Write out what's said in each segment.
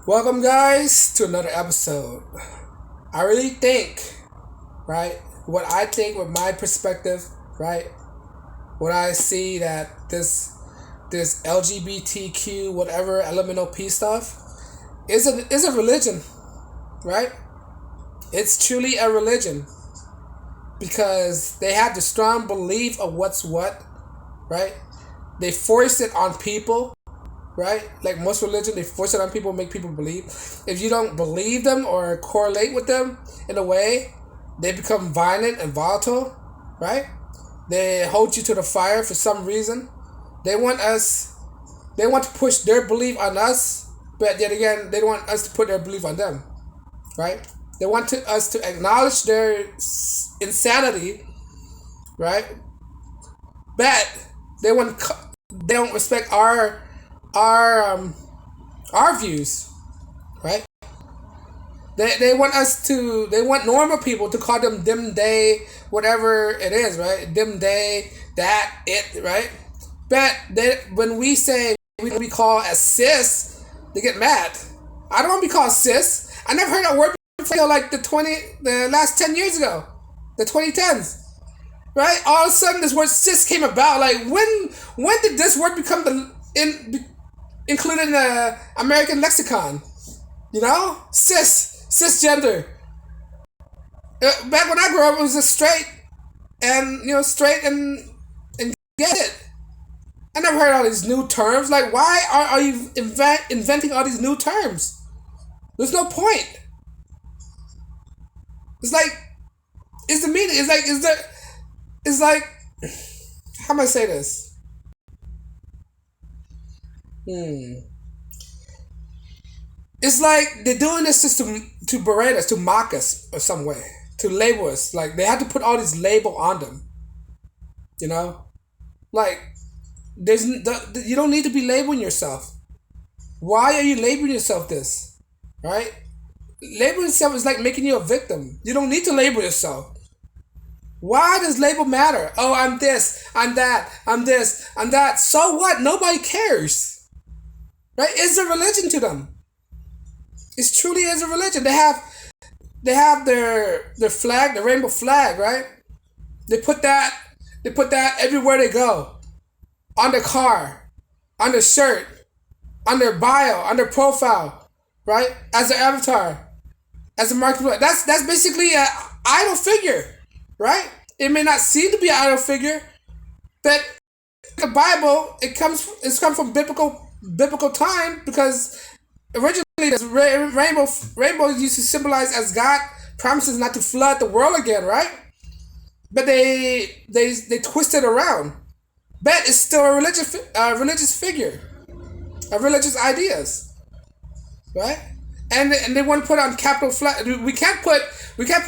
Welcome, guys, to another episode. I really think, right, what I think with my perspective, right, what I see that this LGBTQ whatever elemental P stuff is a religion, right? It's truly a religion because they have the strong belief of what's what, right? They force it on people, right? Like most religion, they force it on people, make people believe. If you don't believe them or correlate with them in a way, they become violent and volatile, right? They hold you to the fire for some reason. They want us. They want to push their belief on us, but yet again, they don't want us to put their belief on them, right? They want us to acknowledge their insanity, right? But they want they don't respect our our views, right? They want us to they want normal people to call them they whatever it is, right? Them they that it, right? But when we say we call as cis, they get mad. I don't want to be called cis. I never heard that word until like the last 10 years ago, the 2010s. Right? All of a sudden, this word cis came about. Like when did this word become included in the American lexicon? You know, cisgender. Back when I grew up, it was just straight and straight and get it. I never heard all these new terms. Like, why are you inventing all these new terms? There's no point. It's like, it's the meaning. It's like, how am I say this? It's like they're doing this just to berate us, to mock us or some way, to label us. Like they have to put all these label on them. You know, like you don't need to be labeling yourself. Why are you labeling yourself this? Right? Labeling yourself is like making you a victim. You don't need to label yourself. Why does label matter? Oh, I'm this, I'm that, I'm this, I'm that. So what? Nobody cares. Right? It's a religion to them. It truly is a religion. They have their flag, the rainbow flag, right? They put that everywhere they go. On their car, on their shirt, on their bio, on their profile, right? As their avatar, as a marketplace. That's basically an idol figure. Right? It may not seem to be an idol figure, but the Bible it's come from biblical time because originally this rainbow used to symbolize as God promises not to flood the world again, right? But they twist it around. But it's still a religious figure, a religious ideas, right? And they want to put on Capitol flag. We can't put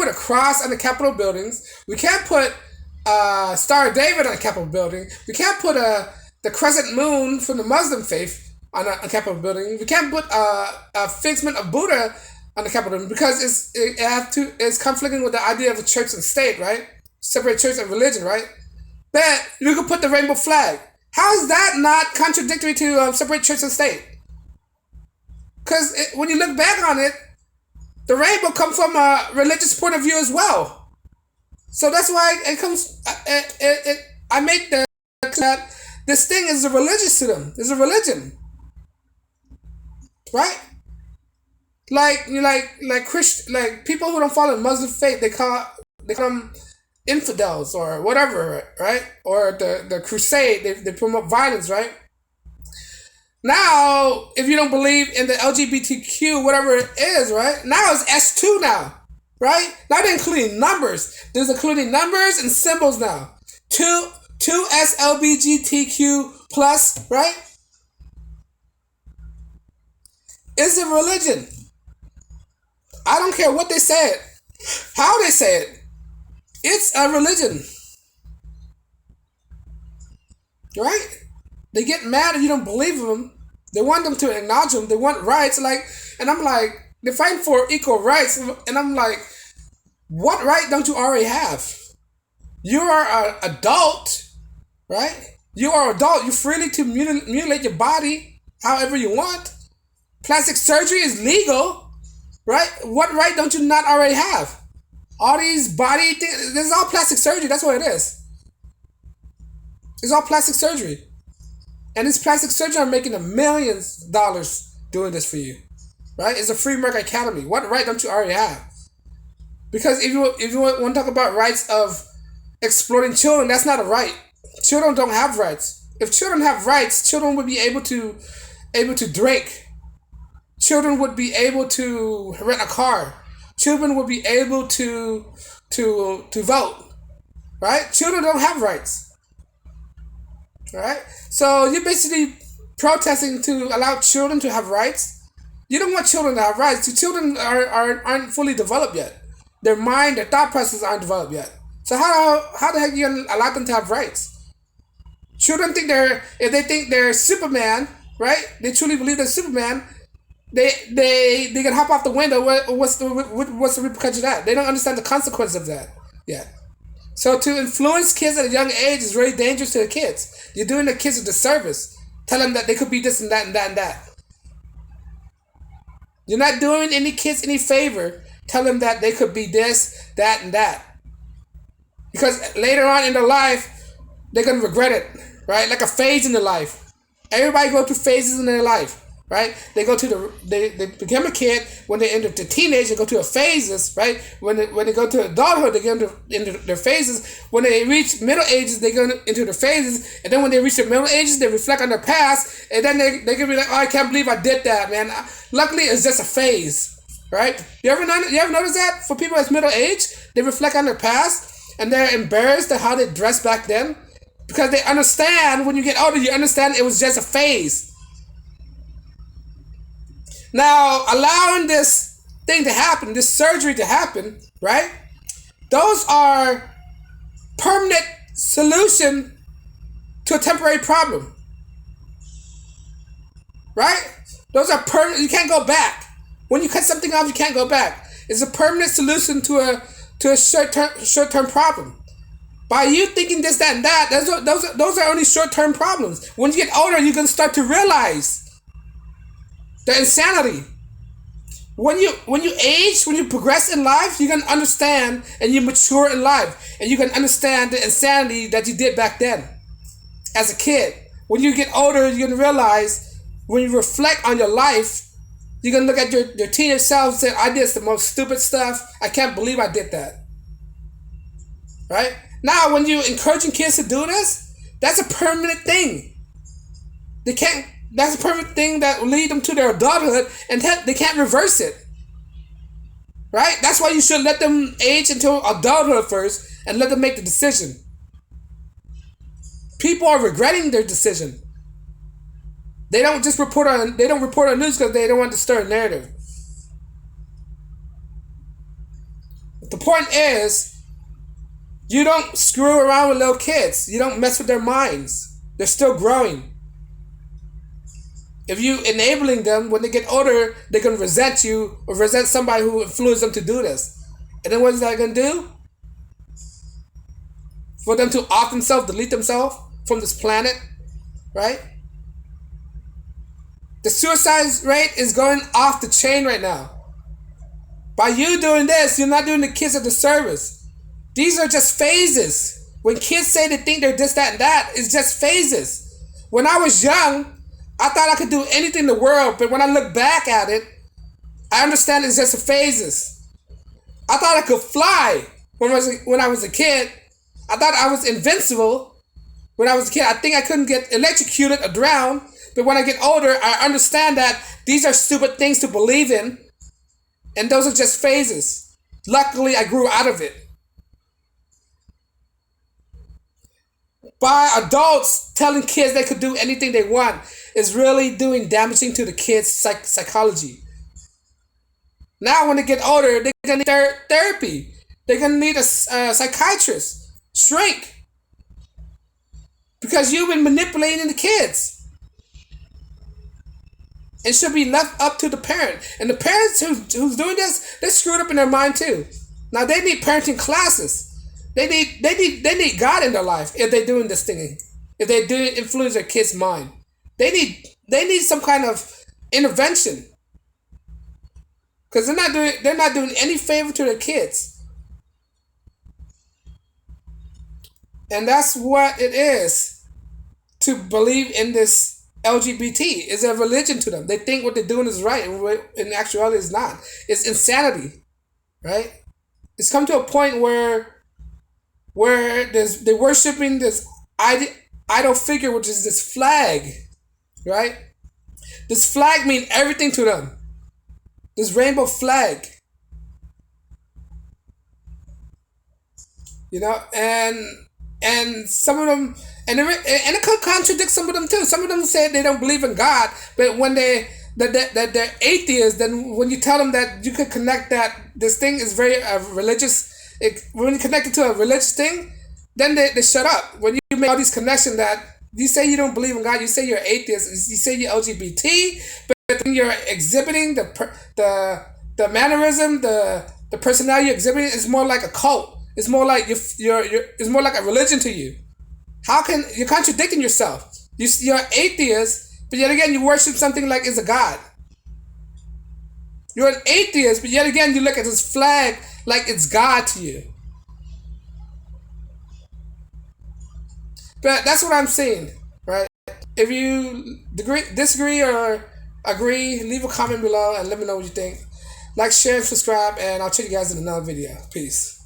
a cross on the Capitol buildings. We can't put Star of David on the Capitol building. We can't put the crescent moon from the Muslim faith on a Capitol building. We can't put a figment of Buddha on the Capitol building because it's conflicting with the idea of a church and state, right? Separate church and religion, right? But you can put the rainbow flag. How is that not contradictory to separate church and state? Because when you look back on it, the rainbow comes from a religious point of view as well. So that's why it comes. I make the that this thing is a religious to them. It's a religion, right? Like people who don't follow the Muslim faith, they call them infidels or whatever, right? Or the crusade, they promote violence, right? Now, if you don't believe in the LGBTQ, whatever it is, right? Now it's S2 now, right? Now they're including numbers. There's including numbers and symbols now. Two SLBGTQ plus, right? It's a religion. I don't care what they say it, how they say it. It's a religion, right? They get mad if you don't believe them. They want them to acknowledge them. They want rights, and I'm like, they're fighting for equal rights, and I'm like, what right don't you already have? You are an adult, right? You are an adult. You freely to mutilate your body however you want. Plastic surgery is legal, right? What right don't you not already have? All these body things, this is all plastic surgery. That's what it is. It's all plastic surgery. And this plastic surgery are making millions of dollars doing this for you. Right? It's a free market economy. What right don't you already have? Because if you want to talk about rights of exploiting children, that's not a right. Children don't have rights. If children have rights, children would be able to drink. Children would be able to rent a car. Children would be able to vote. Right? Children don't have rights. Right? So you're basically protesting to allow children to have rights. You don't want children to have rights. The children aren't fully developed yet. Their mind, their thought processes aren't developed yet. So how the heck are you gonna allow them to have rights? Children think if they think they're Superman, right? They truly believe they're Superman. They can hop off the window. What's the repercussion of that? They don't understand the consequence of that yet. So to influence kids at a young age is very dangerous to the kids. You're doing the kids a disservice. Tell them that they could be this and that and that and that. You're not doing any kids any favor. Tell them that they could be this, that, and that. Because later on in their life, they're going to regret it, right? Like a phase in their life. Everybody go through phases in their life, right? They become a kid. When they enter the teenage, they go through phases, right? When they go to adulthood, they go into their phases. When they reach middle ages, they go into their phases. And then when they reach their middle ages, they reflect on their past. And then they can be like, oh, I can't believe I did that, man. Luckily, it's just a phase. Right? You ever notice that? For people that's middle age, they reflect on their past and they're embarrassed at how they dressed back then. Because they understand when you get older, you understand it was just a phase. Now, allowing this thing to happen, this surgery to happen, right? Those are permanent solution to a temporary problem. Right? Those are permanent. You can't go back. When you cut something off, you can't go back. It's a permanent solution to a short-term problem. By you thinking this, that, and that, those are only short-term problems. When you get older, you're going to start to realize the insanity. When you age, when you progress in life, you're going to understand and you mature in life. And you can understand the insanity that you did back then as a kid. When you get older, you're going to realize, when you reflect on your life, you're going to look at your teenage self and say, I did the most stupid stuff. I can't believe I did that. Right? Now, when you're encouraging kids to do this, that's a permanent thing. That's a permanent thing that will lead them to their adulthood, and they can't reverse it. Right? That's why you should let them age until adulthood first and let them make the decision. People are regretting their decision. They don't report on news because they don't want to stir a narrative. But the point is, you don't screw around with little kids. You don't mess with their minds. They're still growing. If you enabling them, when they get older, they're going to resent you or resent somebody who influenced them to do this. And then what is that going to do? For them to off themselves, delete themselves from this planet, right? The suicide rate is going off the chain right now. By you doing this, you're not doing the kids a disservice. These are just phases. When kids say they think they're this, that, and that, it's just phases. When I was young, I thought I could do anything in the world, but when I look back at it, I understand it's just phases. I thought I could fly when I was a kid. I thought I was invincible when I was a kid. I think I couldn't get electrocuted or drowned. But when I get older, I understand that these are stupid things to believe in. And those are just phases. Luckily, I grew out of it. By adults telling kids they could do anything they want is really doing damaging to the kids' psychology. Now, when they get older, they're going to need therapy. They're going to need a psychiatrist, shrink. Because you've been manipulating the kids. It should be left up to the parent. And the parents who's doing this, they're screwed up in their mind too. Now they need parenting classes. They need God in their life if they're doing this thing. If they're doing influence their kids' mind. They need some kind of intervention. because they're not doing any favor to their kids, and that's what it is to believe in this LGBT. Is a religion to them. They think what they're doing is right, and in actuality, it's not. It's insanity, right? It's come to a point where they're worshiping this idol figure, which is this flag, right? This flag means everything to them. This rainbow flag, and some of them, and it could contradict some of them too. Some of them say they don't believe in God, but when they're atheists, then when you tell them that you could connect that this thing is very religious, when you connect it to a religious thing, then they shut up. When you make all these connections that you say you don't believe in God, you say you're atheist, you say you're LGBT, but then you're exhibiting the mannerism, the personality you're exhibiting is more like a cult. It's more like it's more like a religion to you. How can you're contradicting yourself? You're atheist, but yet again you worship something like it's a god. You're an atheist, but yet again you look at this flag like it's God to you. But that's what I'm saying, right? If you disagree or agree, leave a comment below and let me know what you think. Like, share, and subscribe, and I'll check you guys in another video. Peace.